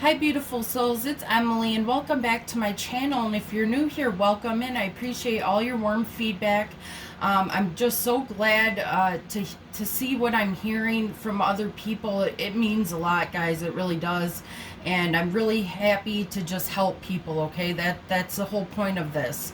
Hi beautiful souls, it's Emily and welcome back to my channel, and if you're new here, welcome in. I appreciate all your warm feedback. I'm just so glad to see what I'm hearing from other people. It means a lot, guys, it really does, and I'm really happy to just help people, okay? That's the whole point of this.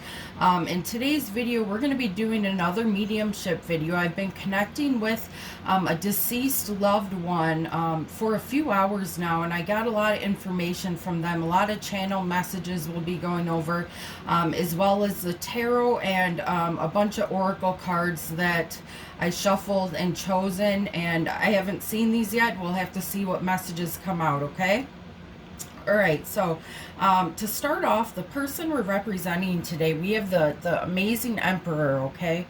In today's video, we're going to be doing another mediumship video. I've been connecting with a deceased loved one for a few hours now, and I got a lot of information from them. A lot of channel messages we'll be going over, as well as the tarot and a bunch of oracle cards that I shuffled and chosen, and I haven't seen these yet. We'll have to see what messages come out, okay? All right, so to start off, the person we're representing today, we have the amazing Emperor, okay?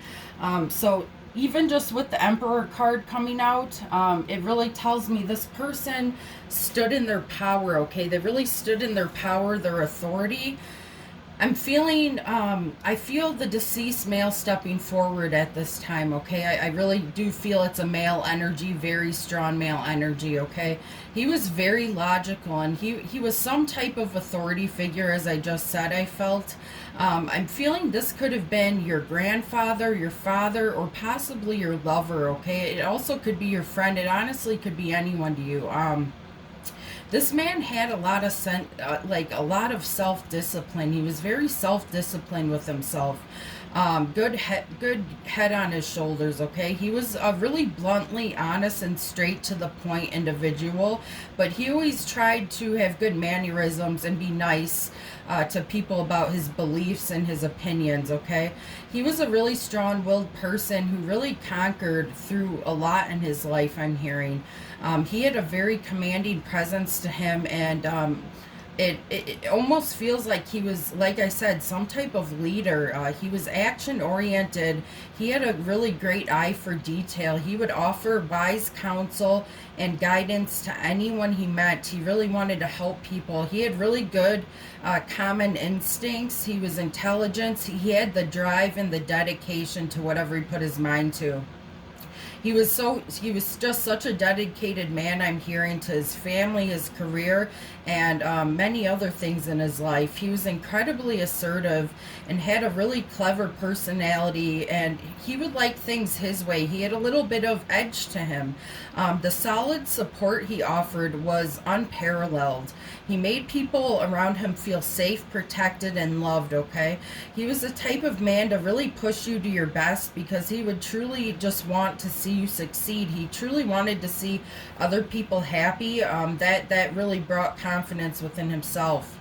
So even just with the Emperor card coming out, it really tells me this person stood in their power, okay? They really stood in their power, their authority. I'm feeling, I feel the deceased male stepping forward at this time, okay? I really do feel it's a male energy, very strong male energy, okay? He was very logical, and he was some type of authority figure, as I just said, I felt. I'm feeling this could have been your grandfather, your father, or possibly your lover, okay? It also could be your friend. It honestly could be anyone to you. This man had a lot of a lot of self-discipline. He was very self-disciplined with himself. Good head on his shoulders, okay? He was a really bluntly honest and straight to the point individual, but he always tried to have good mannerisms and be nice to people about his beliefs and his opinions, okay? He was a really strong-willed person who really conquered through a lot in his life, I'm hearing. He had a very commanding presence to him, and it almost feels like he was, like I said, some type of leader. He was action oriented. He had a really great eye for detail. He would offer wise counsel and guidance to anyone he met. He really wanted to help people. He had really good common instincts. He was intelligent. He had the drive and the dedication to whatever he put his mind to. He was just such a dedicated man, I'm hearing, to his family, his career, and many other things in his life. He was incredibly assertive and had a really clever personality, and he would like things his way. He had a little bit of edge to him. The solid support he offered was unparalleled. He made people around him feel safe, protected, and loved, okay? He was the type of man to really push you to your best, because he would truly just want to see you succeed. He truly wanted to see other people happy. That really brought confidence within himself.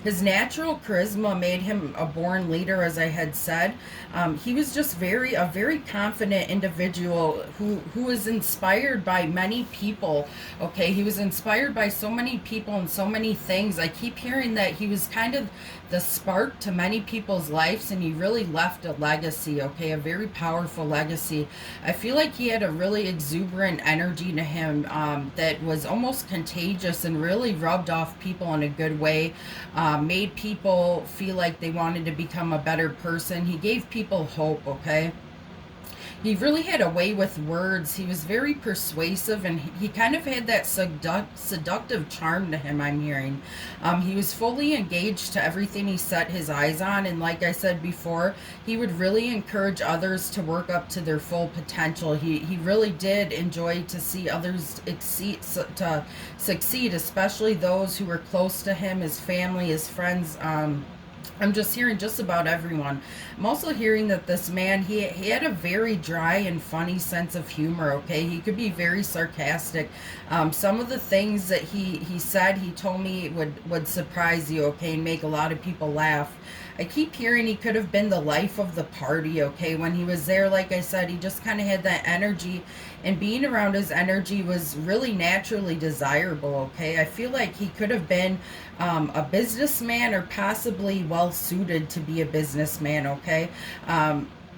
His natural charisma made him a born leader, as I had said. He was just a very confident individual who was inspired by many people. Okay, he was inspired by so many people and so many things. I keep hearing that he was kind of the spark to many people's lives, and he really left a legacy, okay, a very powerful legacy. I feel like he had a really exuberant energy to him that was almost contagious and really rubbed off people in a good way. Made people feel like they wanted to become a better person. He gave people hope, okay? He really had a way with words. He was very persuasive, and he kind of had that seductive charm to him, I'm hearing. He was fully engaged to everything he set his eyes on, and like I said before, he would really encourage others to work up to their full potential. He really did enjoy to see others succeed, especially those who were close to him, his family, his friends. I'm just hearing just about everyone. I'm also hearing that this man, he had a very dry and funny sense of humor, okay? He could be very sarcastic. Some of the things that he said, he told me would surprise you, okay, and make a lot of people laugh. I keep hearing he could have been the life of the party, okay? When he was there, like I said, he just kind of had that energy, and being around his energy was really naturally desirable, okay? I feel like he could have been a businessman, or possibly well-suited to be a businessman, okay?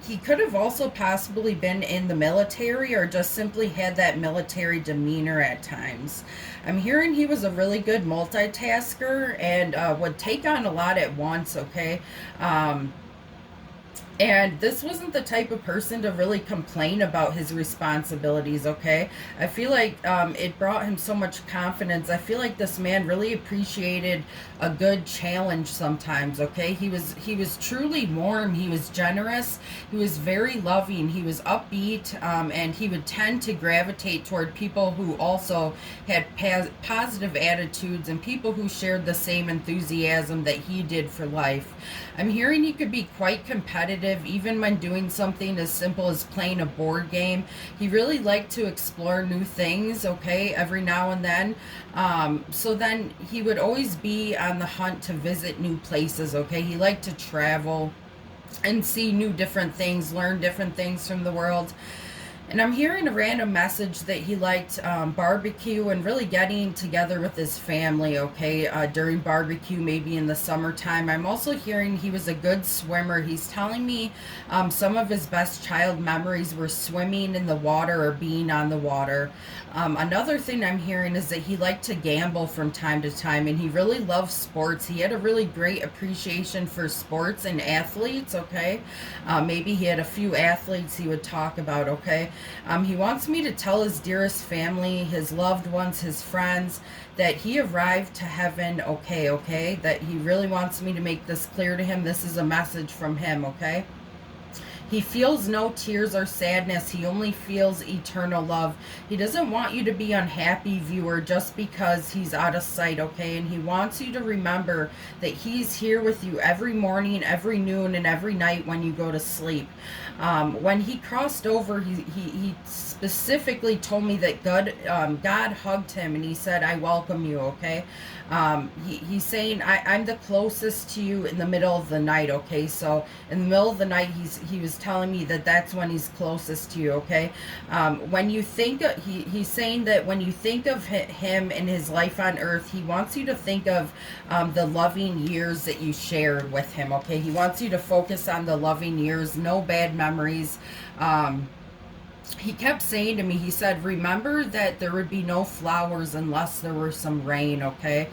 He could have also possibly been in the military, or just simply had that military demeanor at times. I'm hearing he was a really good multitasker and would take on a lot at once, okay? And this wasn't the type of person to really complain about his responsibilities, okay? I feel like it brought him so much confidence. I feel like this man really appreciated a good challenge sometimes, okay? He was truly warm. He was generous. He was very loving. He was upbeat, and he would tend to gravitate toward people who also had positive attitudes and people who shared the same enthusiasm that he did for life. I'm hearing he could be quite competitive even when doing something as simple as playing a board game. He really liked to explore new things, okay, every now and then. So then he would always be on the hunt to visit new places, okay? He liked to travel and see new different things, learn different things from the world. And I'm hearing a random message that he liked barbecue and really getting together with his family, okay, during barbecue, maybe in the summertime. I'm also hearing he was a good swimmer. He's telling me some of his best child memories were swimming in the water or being on the water. Another thing I'm hearing is that he liked to gamble from time to time, and he really loved sports. He had a really great appreciation for sports and athletes, okay? Maybe he had a few athletes he would talk about, okay? He wants me to tell his dearest family, his loved ones, his friends, that he arrived to heaven okay, okay? That he really wants me to make this clear to him. This is a message from him, okay? He feels no tears or sadness. He only feels eternal love. He doesn't want you to be unhappy, viewer, just because he's out of sight, okay? And he wants you to remember that he's here with you every morning, every noon, and every night when you go to sleep. When he crossed over, he specifically told me that God hugged him and he said, I welcome you, okay? He's saying, I'm the closest to you in the middle of the night, okay? So in the middle of the night, he was telling me that that's when he's closest to you, okay? When you think of, he's saying that when you think of him and his life on earth, he wants you to think of the loving years that you shared with him, okay? He wants you to focus on the loving years, no bad memories. He kept saying to me, he said, remember that there would be no flowers unless there were some rain, okay?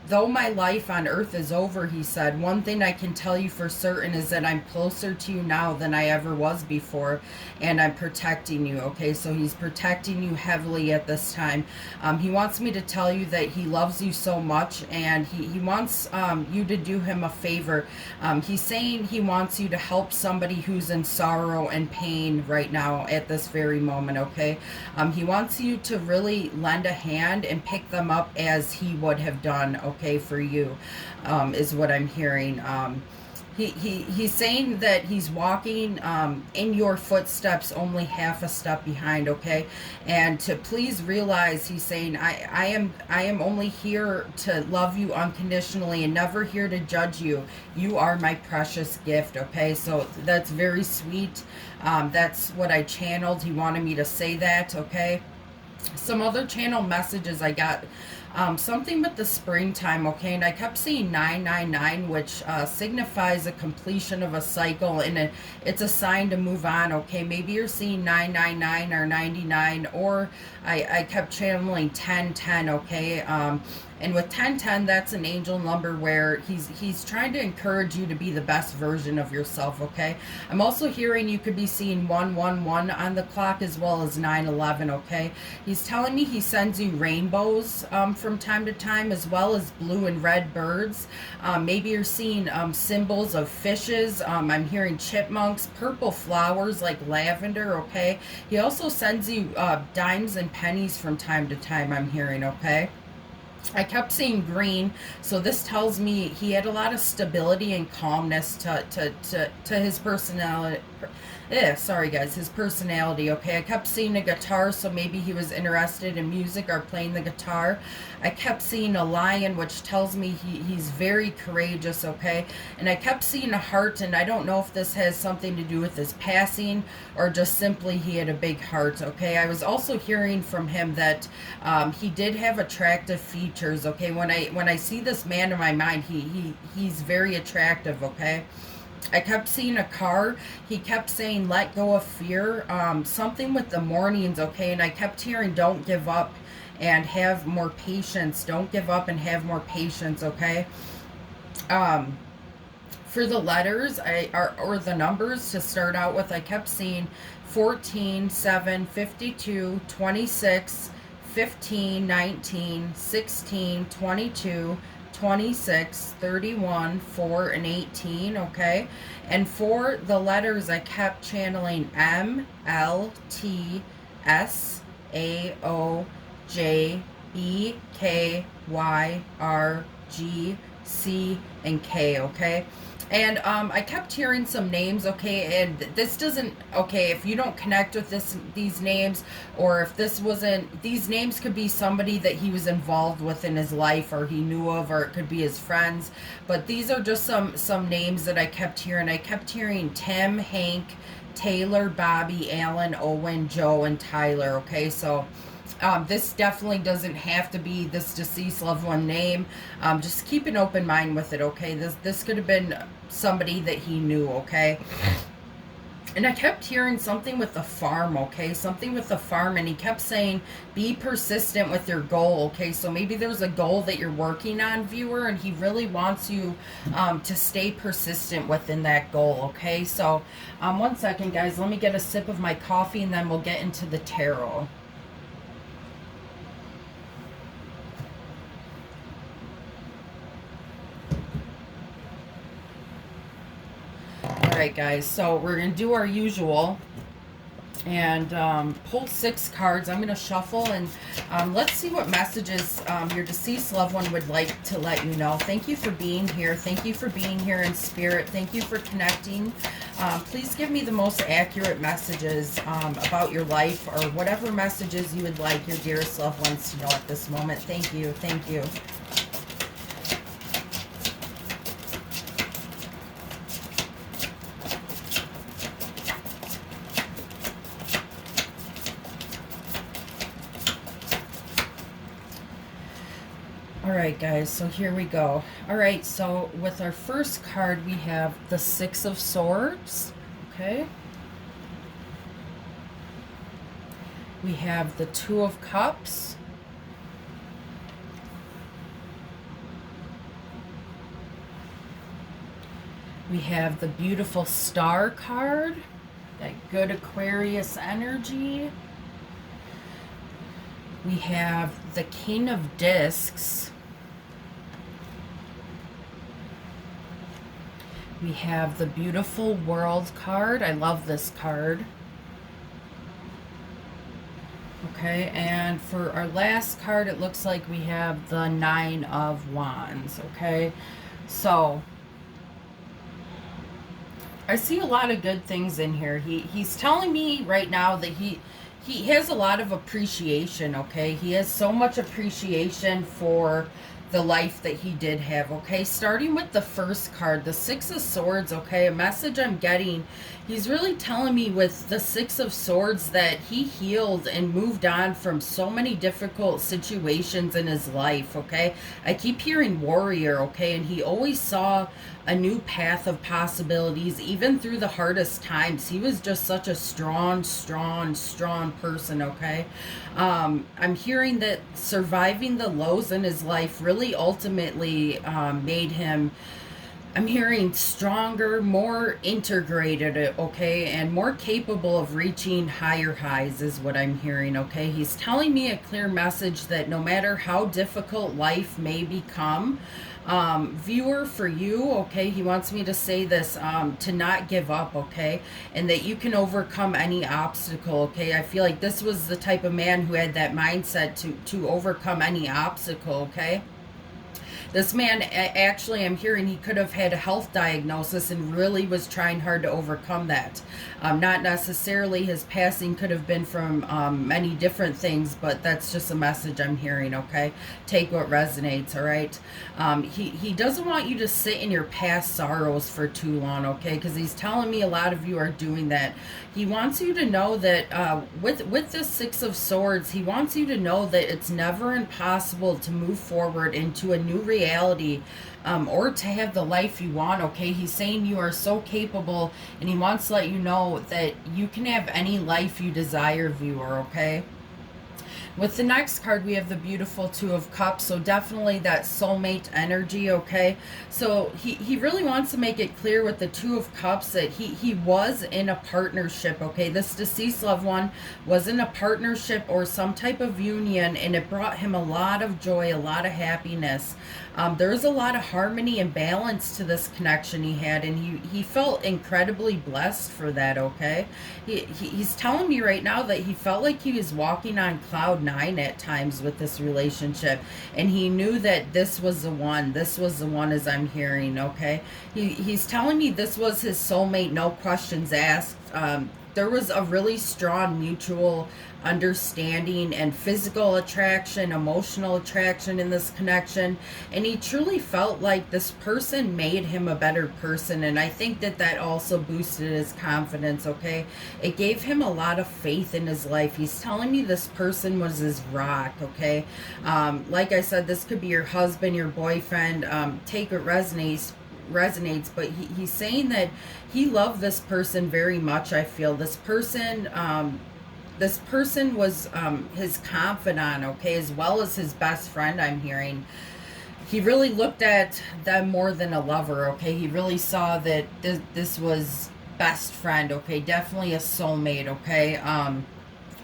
Though my life on earth is over, he said, one thing I can tell you for certain is that I'm closer to you now than I ever was before, and I'm protecting you, okay? So he's protecting you heavily at this time. He wants me to tell you that he loves you so much, and he wants you to do him a favor. He's saying he wants you to help somebody who's in sorrow and pain right now at this very moment, okay? He wants you to really lend a hand and pick them up as he would have done, okay, for you, is what I'm hearing. He's saying that he's walking in your footsteps, only half a step behind, okay? And to please realize, he's saying, I am only here to love you unconditionally and never here to judge you. You are my precious gift, okay? So that's very sweet. That's what I channeled. He wanted me to say that, okay? Some other channel messages I got, something with the springtime, okay? And I kept seeing 999, which signifies a completion of a cycle, and it's a sign to move on, okay? Maybe you're seeing 999 or 99, or I kept channeling 1010, okay? And with 1010, that's an angel number where he's trying to encourage you to be the best version of yourself, okay? I'm also hearing you could be seeing 111 on the clock as well as 911, okay? He's telling me he sends you rainbows from time to time, as well as blue and red birds. Maybe you're seeing symbols of fishes. I'm hearing chipmunks, purple flowers like lavender, okay? He also sends you dimes and pennies from time to time, I'm hearing, okay? I kept seeing green, so this tells me he had a lot of stability and calmness to his personality. Sorry guys, his personality, okay? I kept seeing a guitar, so maybe he was interested in music or playing the guitar. I kept seeing a lion, which tells me he's very courageous, okay? And I kept seeing a heart, and I don't know if this has something to do with his passing or just simply he had a big heart, okay? I was also hearing from him that he did have attractive features, okay? When I see this man in my mind, he's very attractive, okay? I kept seeing a car. He kept saying, let go of fear. Something with the mornings, okay? And I kept hearing, don't give up and have more patience. Don't give up and have more patience, okay? For the letters, or the numbers to start out with, I kept seeing 14, 7, 52, 26, 15, 19, 16, 22, 26, 31, 4, and 18, okay? And for the letters, I kept channeling M, L, T, S, A, O, J, E, K, Y, R, G, C, and K, okay? And I kept hearing some names, okay, and this doesn't, okay, if you don't connect with these names, or if this wasn't, these names could be somebody that he was involved with in his life, or he knew of, or it could be his friends, but these are just some names that I kept hearing. I kept hearing Tim, Hank, Taylor, Bobby, Alan, Owen, Joe, and Tyler, okay, so this definitely doesn't have to be this deceased loved one name. Just keep an open mind with it, okay? This could have been somebody that he knew, okay? And I kept hearing something with the farm, okay? Something with the farm, and he kept saying, be persistent with your goal, okay? So maybe there's a goal that you're working on, viewer, and he really wants you to stay persistent within that goal, okay? So, one second, guys. Let me get a sip of my coffee, and then we'll get into the tarot. Alright, guys, so we're going to do our usual and pull 6 cards. I'm going to shuffle, and let's see what messages your deceased loved one would like to let you know. Thank you for being here. Thank you for being here in spirit. Thank you for connecting. Please give me the most accurate messages about your life, or whatever messages you would like your dearest loved ones to know at this moment. Thank you. Thank you. Alright, guys, so here we go. Alright, so with our first card, we have the 6 of Swords. Okay. We have the 2 of Cups. We have the beautiful Star card. That good Aquarius energy. We have the King of Discs. We have the beautiful World card. I love this card. Okay, and for our last card, it looks like we have the 9 of Wands. Okay, so I see a lot of good things in here. He's telling me right now that he has a lot of appreciation, okay? He has so much appreciation for the life that he did have, okay? Starting with the first card, the 6 of Swords, okay? A message I'm getting, he's really telling me with the 6 of Swords that he healed and moved on from so many difficult situations in his life, okay? I keep hearing warrior, okay? And he always saw a new path of possibilities, even through the hardest times. He was just such a strong person, okay? I'm hearing that surviving the lows in his life really ultimately made him, I'm hearing, stronger, more integrated, okay, and more capable of reaching higher highs is what I'm hearing, okay? He's telling me a clear message that no matter how difficult life may become, viewer, for you, okay, he wants me to say this, to not give up, okay, and that you can overcome any obstacle, okay? I feel like this was the type of man who had that mindset to overcome any obstacle, okay? This man, actually, I'm hearing he could have had a health diagnosis and really was trying hard to overcome that. Not necessarily his passing could have been from many different things, but that's just a message I'm hearing, okay? Take what resonates, all right? He doesn't want you to sit in your past sorrows for too long, okay? Because he's telling me a lot of you are doing that. He wants you to know that with this 6 of Swords, he wants you to know that it's never impossible to move forward into a new reality, or to have the life you want, okay? He's saying you are so capable, and he wants to let you know that you can have any life you desire, viewer, okay? With the next card, we have the beautiful Two of Cups. So definitely that soulmate energy, okay? So he really wants to make it clear with the Two of Cups that he was in a partnership, okay? This deceased loved one was in a partnership or some type of union, and it brought him a lot of joy, a lot of happiness. There was a lot of harmony and balance to this connection he had, and he felt incredibly blessed for that, okay? He's telling me right now that he felt like he was walking on cloud nine at times with this relationship, and he knew that this was the one. This was the one, as I'm hearing, okay? He's telling me this was his soulmate, no questions asked. There was a really strong mutual understanding and physical attraction, emotional attraction in this connection, and he truly felt like this person made him a better person, and I think that that also boosted his confidence, okay? It gave him a lot of faith in his life. He's telling me this person was his rock, okay? Like I said, this could be your husband, your boyfriend, take what resonates, but he's saying that he loved this person very much. I feel this person was his confidant, okay, as well as his best friend, I'm hearing. He really looked at them more than a lover, okay? He really saw that this was best friend, okay? Definitely a soulmate, okay?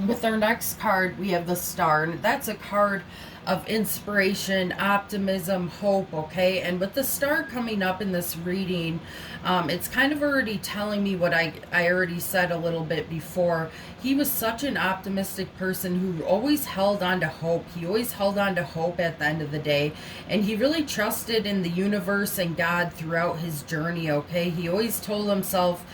With our next card, we have the Star, and that's a card of inspiration, optimism, hope, okay? And with the Star coming up in this reading, it's kind of already telling me what I already said a little bit before. He was such an optimistic person who always held on to hope. He always held on to hope at the end of the day, and he really trusted in the universe and God throughout his journey, okay? He always told himself,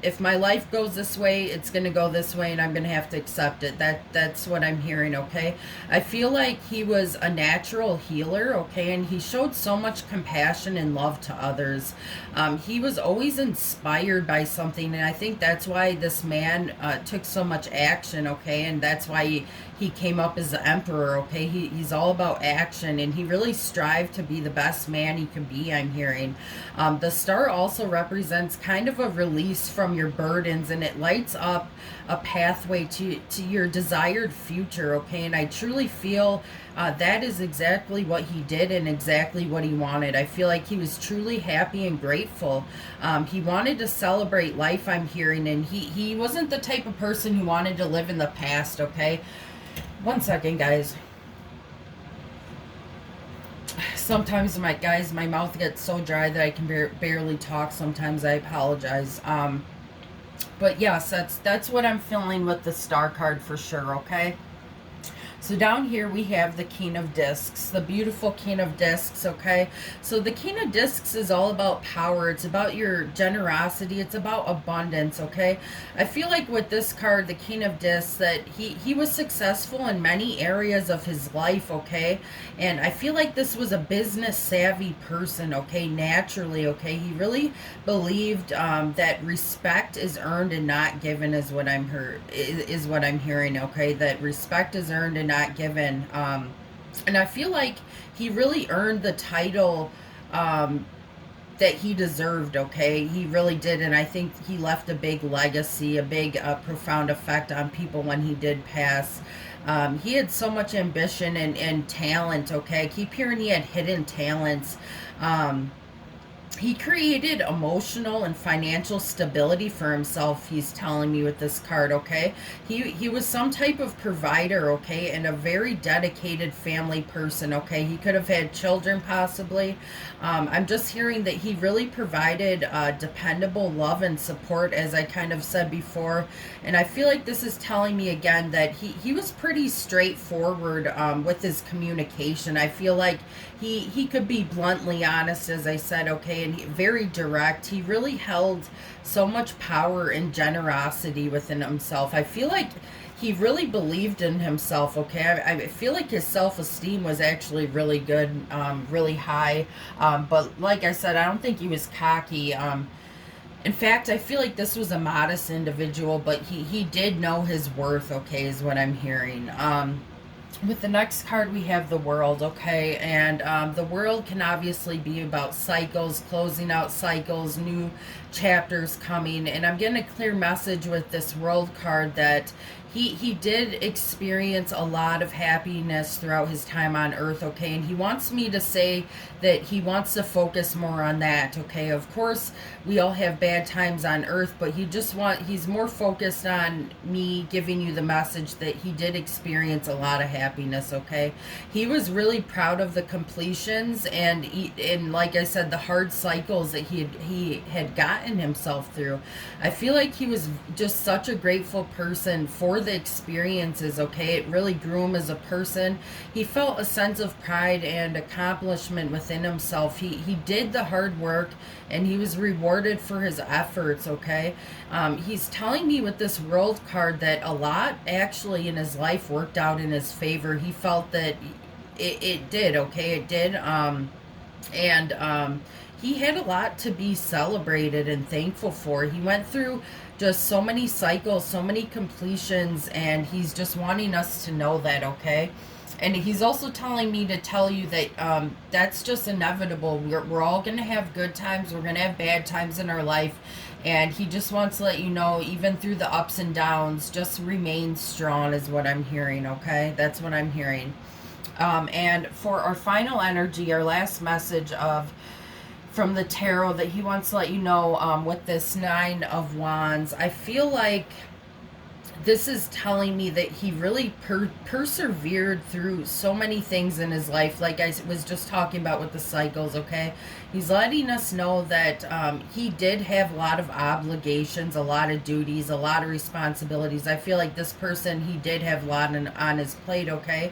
if my life goes this way, it's going to go this way, and I'm going to have to accept it. That's what I'm hearing, okay? I feel like he was a natural healer, okay, and he showed so much compassion and love to others. He was always inspired by something, and I think that's why this man took so much action, okay, and that's why he came up as the emperor, okay? He's all about action, and he really strived to be the best man he could be, I'm hearing. The Star also represents kind of a release from your burdens, and it lights up a pathway to your desired future, okay? And I truly feel that is exactly what he did and exactly what he wanted. I feel like he was truly happy and grateful. He wanted to celebrate life, I'm hearing, and he wasn't the type of person who wanted to live in the past, okay? One second, guys. Sometimes, my mouth gets so dry that I can barely talk. Sometimes I apologize. But yes, that's what I'm feeling with the Star card for sure, okay? So down here we have the King of Discs, the beautiful King of Discs, okay? So the King of Discs is all about power. It's about your generosity. It's about abundance, okay? I feel like with this card, the King of Discs, that he was successful in many areas of his life, okay? And I feel like this was a business savvy person, okay? Naturally, okay? He really believed that respect is earned and not given is what I'm hearing, okay? That respect is earned and not given. And I feel like he really earned the title that he deserved, okay? He really did, and I think he left a big legacy, a big profound effect on people when he did pass. He had so much ambition and talent, okay? I keep hearing he had hidden talents. He created emotional and financial stability for himself, he's telling me with this card, okay? He was some type of provider, okay, and a very dedicated family person, okay? He could have had children, possibly. I'm just hearing that he really provided dependable love and support, as I kind of said before. And I feel like this is telling me again that he was pretty straightforward with his communication. I feel like he could be bluntly honest, as I said, okay, and very direct. He really held so much power and generosity within himself. I feel like he really believed in himself, okay? I feel like his self-esteem was actually really good, really high. But like I said, I don't think he was cocky. In fact, I feel like this was a modest individual, but he did know his worth, okay, is what I'm hearing. With the next card, we have the World, okay? And the World can obviously be about cycles, closing out cycles, new chapters coming. And I'm getting a clear message with this World card that he did experience a lot of happiness throughout his time on earth, okay? And he wants me to say that he wants to focus more on that, okay? Of course, we all have bad times on earth, but he's more focused on me giving you the message that he did experience a lot of happiness, okay? He was really proud of the completions and like I said, the hard cycles that he had gotten himself through. I feel like he was just such a grateful person for the experiences, okay? It really grew him as a person. He felt a sense of pride and accomplishment within himself. He did the hard work and he was rewarded for his efforts, okay? He's telling me with this World card that a lot actually in his life worked out in his favor. He felt that it did, okay? It did. He had a lot to be celebrated and thankful for. He went through just so many cycles, so many completions, and he's just wanting us to know that, okay? And he's also telling me to tell you that that's just inevitable. We're all going to have good times. We're going to have bad times in our life. And he just wants to let you know, even through the ups and downs, just remain strong is what I'm hearing, okay? That's what I'm hearing. And for our final energy, our last message from the tarot that he wants to let you know with this Nine of Wands, I feel like this is telling me that he really persevered through so many things in his life, like I was just talking about with the cycles, okay? He's letting us know that he did have a lot of obligations, a lot of duties, a lot of responsibilities. I feel like this person, he did have a lot on his plate, okay?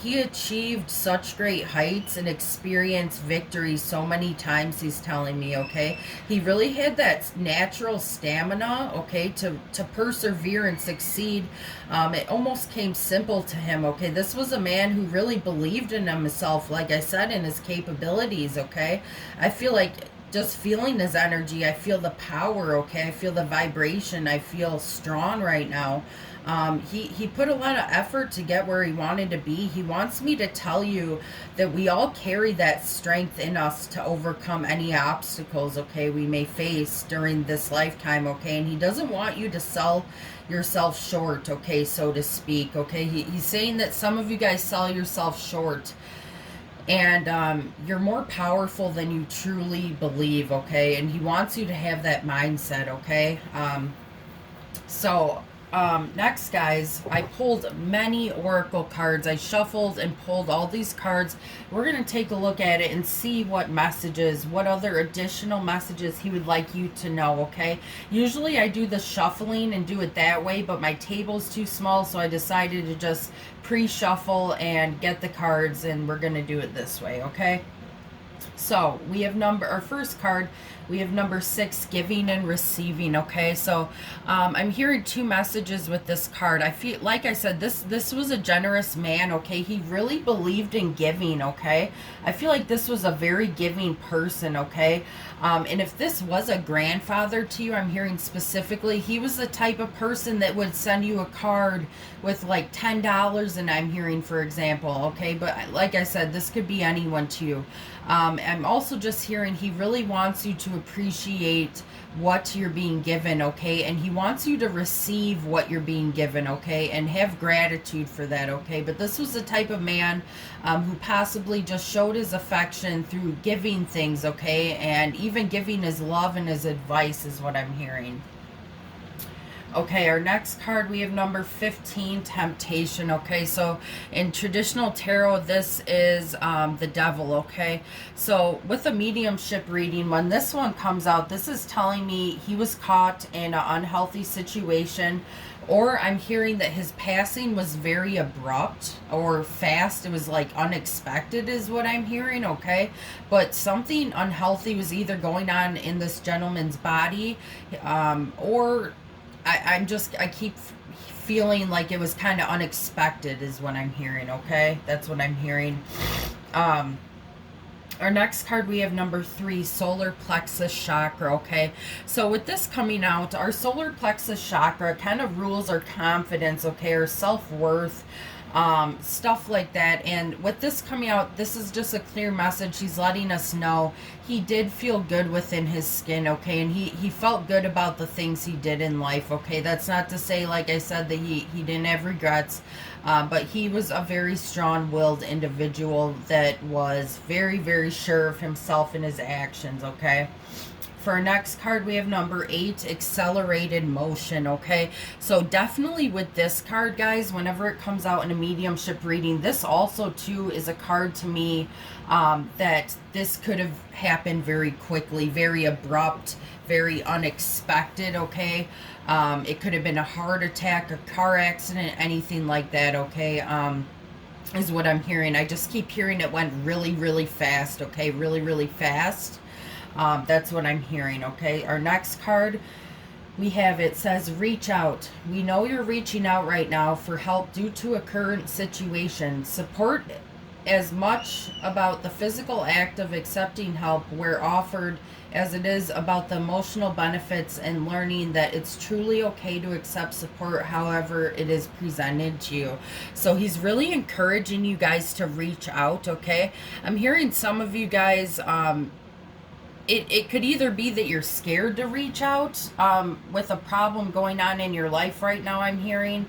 He achieved such great heights and experienced victory so many times, he's telling me, okay? He really had that natural stamina, okay, to persevere and succeed. It almost came simple to him, okay? This was a man who really believed in himself, like I said, in his capabilities, okay? I feel like just feeling his energy, I feel the power, okay? I feel the vibration. I feel strong right now. He put a lot of effort to get where he wanted to be. He wants me to tell you that we all carry that strength in us to overcome any obstacles, okay, we may face during this lifetime, okay? And he doesn't want you to sell yourself short, okay, so to speak, okay? He's saying that some of you guys sell yourself short. And you're more powerful than you truly believe, okay? And he wants you to have that mindset, okay? Next, guys, I pulled many oracle cards. I shuffled and pulled all these cards. We're going to take a look at it and see what messages, what other additional messages he would like you to know, okay? Usually I do the shuffling and do it that way, but my table's too small, so I decided to just pre-shuffle and get the cards, and we're going to do it this way, okay? So we have our first card, we have number 6, giving and receiving, okay? So I'm hearing two messages with this card. I feel, like I said, this was a generous man, okay? He really believed in giving, okay? I feel like this was a very giving person, okay? And if this was a grandfather to you, I'm hearing specifically, he was the type of person that would send you a card with like $10, and I'm hearing, for example, okay? But like I said, this could be anyone to you. I'm also just hearing he really wants you to appreciate what you're being given, okay? And he wants you to receive what you're being given, okay? And have gratitude for that, okay? But this was the type of man who possibly just showed his affection through giving things, okay? And even giving his love and his advice is what I'm hearing. Okay, our next card, we have number 15, temptation, okay? So in traditional tarot, this is the devil, okay? So with a mediumship reading, when this one comes out, this is telling me he was caught in an unhealthy situation, or I'm hearing that his passing was very abrupt or fast. It was like unexpected is what I'm hearing, okay? But something unhealthy was either going on in this gentleman's body, or I keep feeling like it was kind of unexpected is what I'm hearing, okay? That's what I'm hearing. Our next card, we have number 3, solar plexus chakra, okay? So with this coming out, our solar plexus chakra kind of rules our confidence, okay? Our self-worth. stuff like that. And with this coming out, this is just a clear message. He's letting us know he did feel good within his skin, okay, and he felt good about the things he did in life, okay. That's not to say, like I said, that he didn't have regrets, but he was a very strong-willed individual that was very, very sure of himself and his actions, okay. For our next card, we have number 8, accelerated motion, okay? So definitely with this card, guys, whenever it comes out in a mediumship reading, this also, too, is a card to me that this could have happened very quickly, very abrupt, very unexpected, okay? It could have been a heart attack, a car accident, anything like that, okay? Is what I'm hearing. I just keep hearing it went really, really fast, okay? Really, really fast. That's what I'm hearing, okay? Our next card, we have, it says, reach out. We know you're reaching out right now for help due to a current situation. Support as much about the physical act of accepting help where offered as it is about the emotional benefits and learning that it's truly okay to accept support however it is presented to you. So he's really encouraging you guys to reach out, okay? I'm hearing some of you guys, it could either be that you're scared to reach out with a problem going on in your life right now, I'm hearing,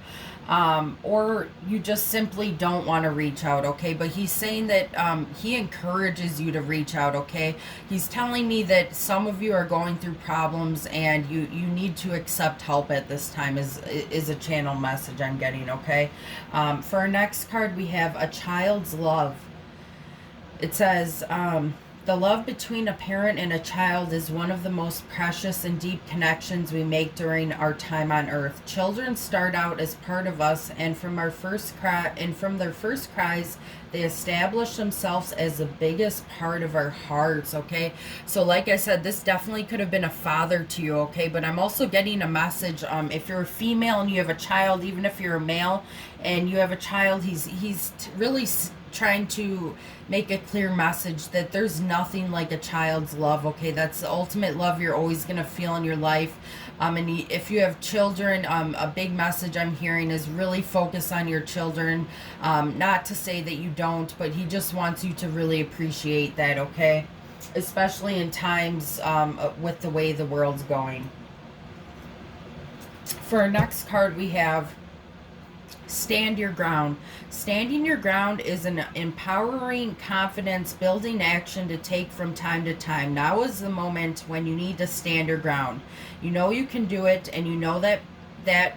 or you just simply don't want to reach out, okay? But he's saying that he encourages you to reach out, okay? He's telling me that some of you are going through problems and you need to accept help at this time is a channel message I'm getting, okay? For our next card, we have a child's love. It says, the love between a parent and a child is one of the most precious and deep connections we make during our time on earth. Children start out as part of us, and from their first cries, they establish themselves as the biggest part of our hearts, okay? So like I said, this definitely could have been a father to you, okay? But I'm also getting a message, if you're a female and you have a child, even if you're a male and you have a child, he's really trying to make a clear message that there's nothing like a child's love, okay? That's the ultimate love you're always going to feel in your life. And if you have children, a big message I'm hearing is really focus on your children. Not to say that you don't, but he just wants you to really appreciate that, okay? Especially in times with the way the world's going. For our next card, we have stand your ground. Standing your ground is an empowering, confidence building action to take from time to time. Now is the moment when you need to stand your ground. You know you can do it, and you know that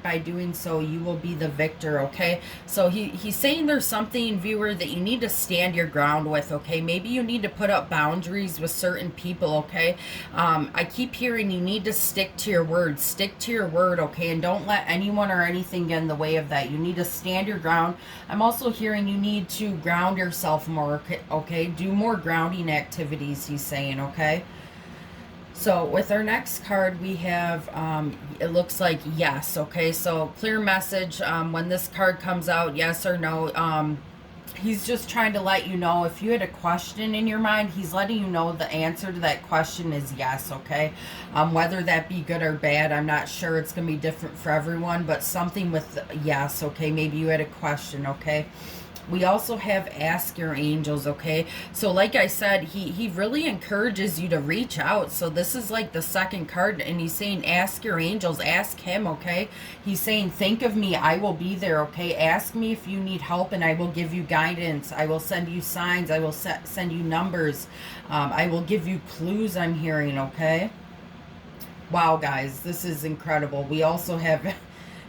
by doing so you will be the victor, okay? So he's saying there's something, viewer, that you need to stand your ground with, okay? Maybe you need to put up boundaries with certain people, okay? I keep hearing you need to stick to your word. Stick to your word, okay? And don't let anyone or anything get in the way of that. You need to stand your ground. I'm also hearing you need to ground yourself more, okay? Do more grounding activities, he's saying, okay? So with our next card, we have, it looks like yes, okay? So clear message, when this card comes out, yes or no. He's just trying to let you know if you had a question in your mind, he's letting you know the answer to that question is yes, okay? Whether that be good or bad, I'm not sure. It's going to be different for everyone, but something with yes, okay? Maybe you had a question, okay? We also have ask your angels, okay? So like I said, he really encourages you to reach out. So this is like the second card, and he's saying ask your angels, ask him, okay? He's saying think of me, I will be there, okay? Ask me if you need help and I will give you guidance. I will send you signs. I will send you numbers. I will give you clues, I'm hearing, okay? Wow, guys, this is incredible. We also have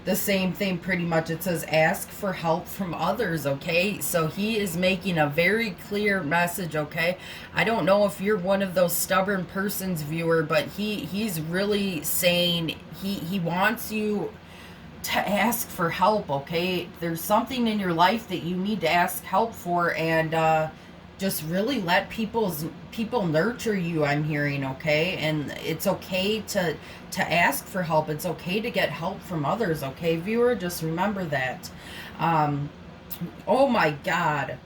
the same thing pretty much. It says ask for help from others, okay? So he is making a very clear message, okay? I don't know if you're one of those stubborn persons, viewer, but he's really saying he wants you to ask for help, okay? There's something in your life that you need to ask help for, and just really let people nurture you, I'm hearing, okay? And it's okay to ask for help. It's okay to get help from others, okay, viewer? Just remember that. Oh my God.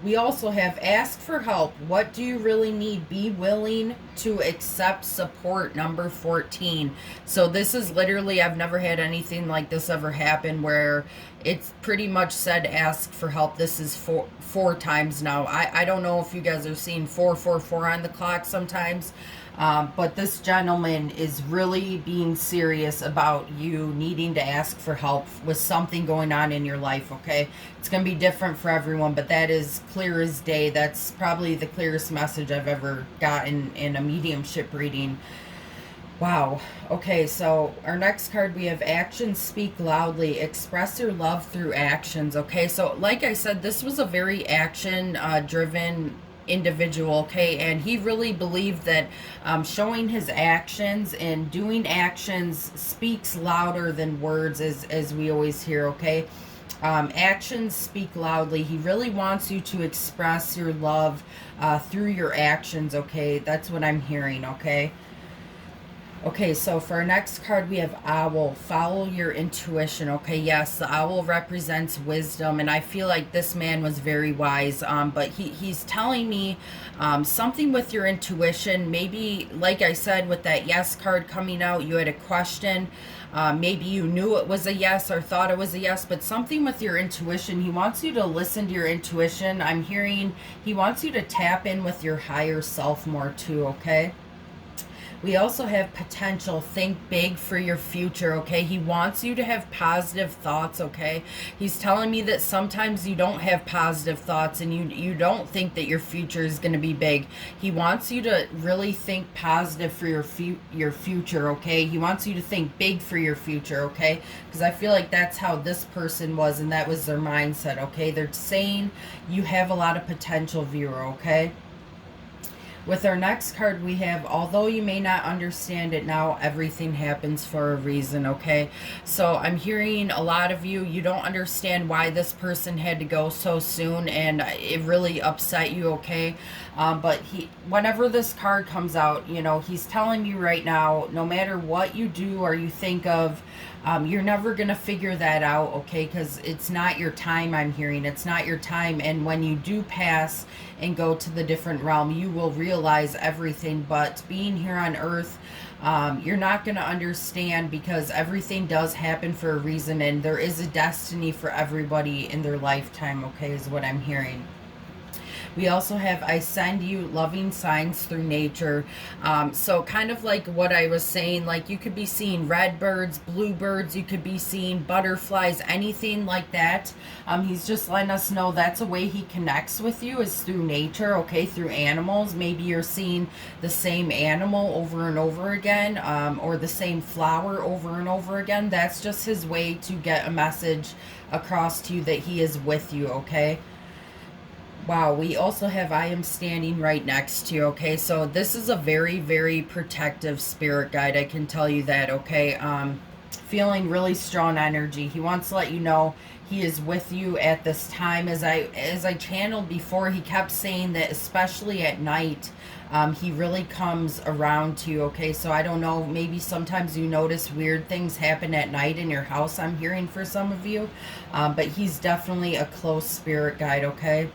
We also have ask for help. What do you really need? Be willing to accept support, number 14. So this is literally, I've never had anything like this ever happen where it's pretty much said ask for help. This is four times now. I don't know if you guys are seeing 444 on the clock sometimes, but this gentleman is really being serious about you needing to ask for help with something going on in your life, okay? It's going to be different for everyone, but that is clear as day. That's probably the clearest message I've ever gotten in a mediumship reading. Wow. Okay, so our next card, we have actions speak loudly. Express your love through actions. Okay, so like I said, this was a very action driven individual, okay, and he really believed that showing his actions and doing actions speaks louder than words, as we always hear, okay. Actions speak loudly. He really wants you to express your love through your actions, okay. That's what I'm hearing, okay. Okay, so for our next card, we have Owl. Follow your intuition. Okay, yes, the owl represents wisdom, and I feel like this man was very wise. But he's telling me something with your intuition. Maybe, like I said, with that yes card coming out, you had a question. Maybe you knew it was a yes or thought it was a yes, but something with your intuition. He wants you to listen to your intuition. I'm hearing he wants you to tap in with your higher self more too, okay? We also have potential. Think big for your future, okay? He wants you to have positive thoughts, okay? He's telling me that sometimes you don't have positive thoughts and you don't think that your future is going to be big. He wants you to really think positive for your future, okay? He wants you to think big for your future, okay? Because I feel like that's how this person was, and that was their mindset, okay? They're saying you have a lot of potential, viewer, okay? With our next card, we have, although you may not understand it now, everything happens for a reason, okay? So I'm hearing a lot of you don't understand why this person had to go so soon, and it really upset you, okay? But whenever this card comes out, you know, he's telling you right now, no matter what you do or you think of, you're never going to figure that out, okay? Because it's not your time, I'm hearing. It's not your time. And when you do pass and go to the different realm, you will realize everything. But being here on Earth, you're not going to understand, because everything does happen for a reason. And there is a destiny for everybody in their lifetime, okay, is what I'm hearing. We also have, I send you loving signs through nature. So kind of like what I was saying, like you could be seeing red birds, bluebirds, you could be seeing butterflies, anything like that. He's just letting us know that's a way he connects with you, is through nature, okay, through animals. Maybe you're seeing the same animal over and over again, or the same flower over and over again. That's just his way to get a message across to you that he is with you, okay? Wow, we also have, I am standing right next to you, okay? So this is a very, very protective spirit guide, I can tell you that, okay? Feeling really strong energy. He wants to let you know he is with you at this time. As I channeled before, he kept saying that especially at night, he really comes around to you, okay? So I don't know, maybe sometimes you notice weird things happen at night in your house, I'm hearing for some of you. But he's definitely a close spirit guide, okay?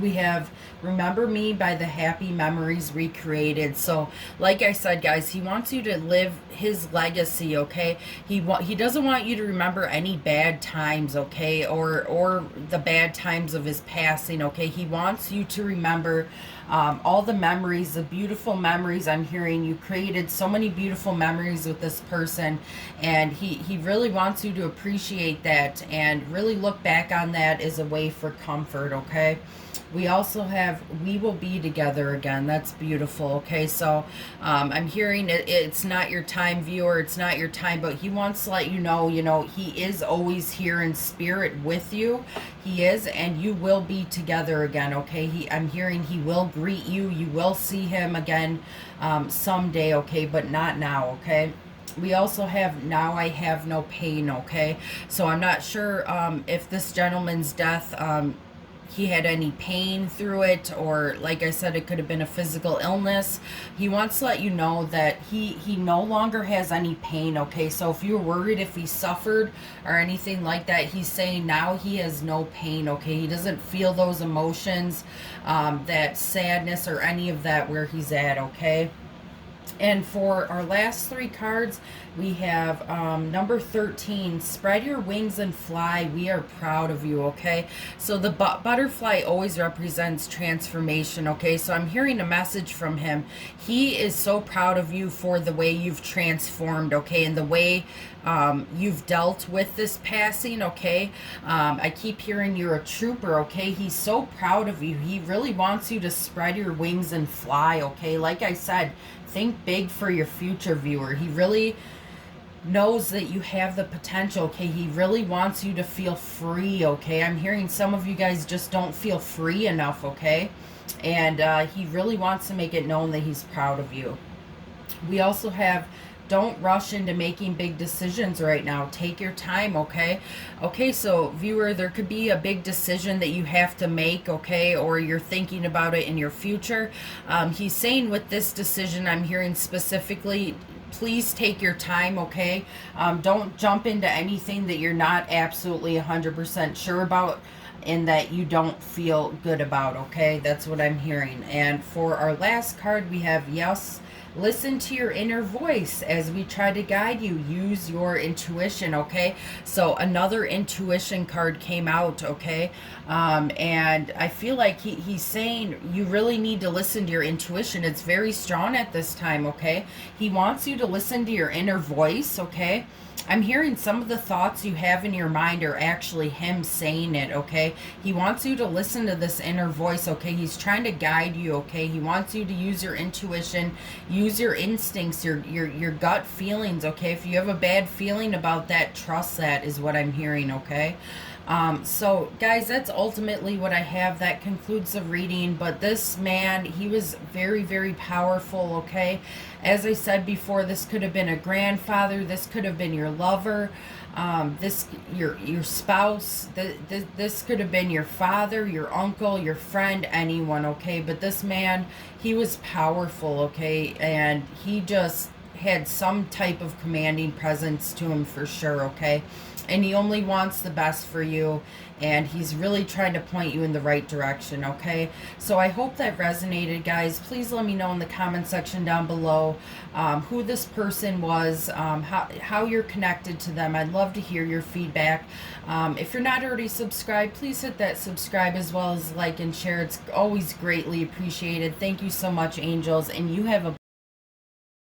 We have remember me by the happy memories recreated. So like I said, guys, he wants you to live his legacy, okay? He doesn't want you to remember any bad times, okay, or the bad times of his passing, okay? He wants you to remember all the memories, the beautiful memories. I'm hearing you created so many beautiful memories with this person, and he really wants you to appreciate that and really look back on that as a way for comfort, okay? We also have, we will be together again. That's beautiful, okay? So I'm hearing it's not your time, viewer. It's not your time, but he wants to let you know, he is always here in spirit with you. He is, and you will be together again, okay? I'm hearing he will greet you. You will see him again someday, okay? But not now, okay? We also have, now I have no pain, okay? So I'm not sure if this gentleman's death, he had any pain through it, or like I said, it could have been a physical illness. He wants to let you know that he no longer has any pain, okay? So if you're worried if he suffered or anything like that, he's saying now he has no pain, okay? He doesn't feel those emotions, that sadness or any of that where he's at, okay? And for our last three cards, we have number 13, spread your wings and fly. We are proud of you, okay? So the butterfly always represents transformation, okay? So I'm hearing a message from him. He is so proud of you for the way you've transformed, okay? And the way you've dealt with this passing, okay? I keep hearing you're a trooper, okay? He's so proud of you. He really wants you to spread your wings and fly, okay? Like I said, think big for your future, viewer. He really knows that you have the potential, okay? He really wants you to feel free, okay? I'm hearing some of you guys just don't feel free enough, okay? And he really wants to make it known that he's proud of you. We also have, don't rush into making big decisions right now. Take your time, okay? Okay, so viewer, there could be a big decision that you have to make, okay? Or you're thinking about it in your future. He's saying with this decision, I'm hearing specifically, please take your time, okay? Don't jump into anything that you're not absolutely 100% sure about and that you don't feel good about, okay? That's what I'm hearing. And for our last card, we have yes. Listen to your inner voice as we try to guide you. Use your intuition, okay? So another intuition card came out, okay? And I feel like he's saying you really need to listen to your intuition. It's very strong at this time, okay? He wants you to listen to your inner voice, okay? I'm hearing some of the thoughts you have in your mind are actually him saying it, okay? He wants you to listen to this inner voice, okay? He's trying to guide you, okay? He wants you to use your intuition, use your instincts, your gut feelings, okay? If you have a bad feeling about that, trust that is what I'm hearing, okay? So guys, that's ultimately what I have. That concludes the reading. But this man, he was very, very powerful, okay? As I said before, this could have been a grandfather, this could have been your lover, this your spouse, this could have been your father, your uncle, your friend, anyone, okay? But this man, he was powerful, okay? And he just had some type of commanding presence to him for sure, okay? And he only wants the best for you, and he's really trying to point you in the right direction, okay? So I hope that resonated, guys. Please let me know in the comment section down below who this person was, how you're connected to them. I'd love to hear your feedback. If you're not already subscribed, please hit that subscribe as well as like and share. It's always greatly appreciated. Thank you so much, angels, and you have a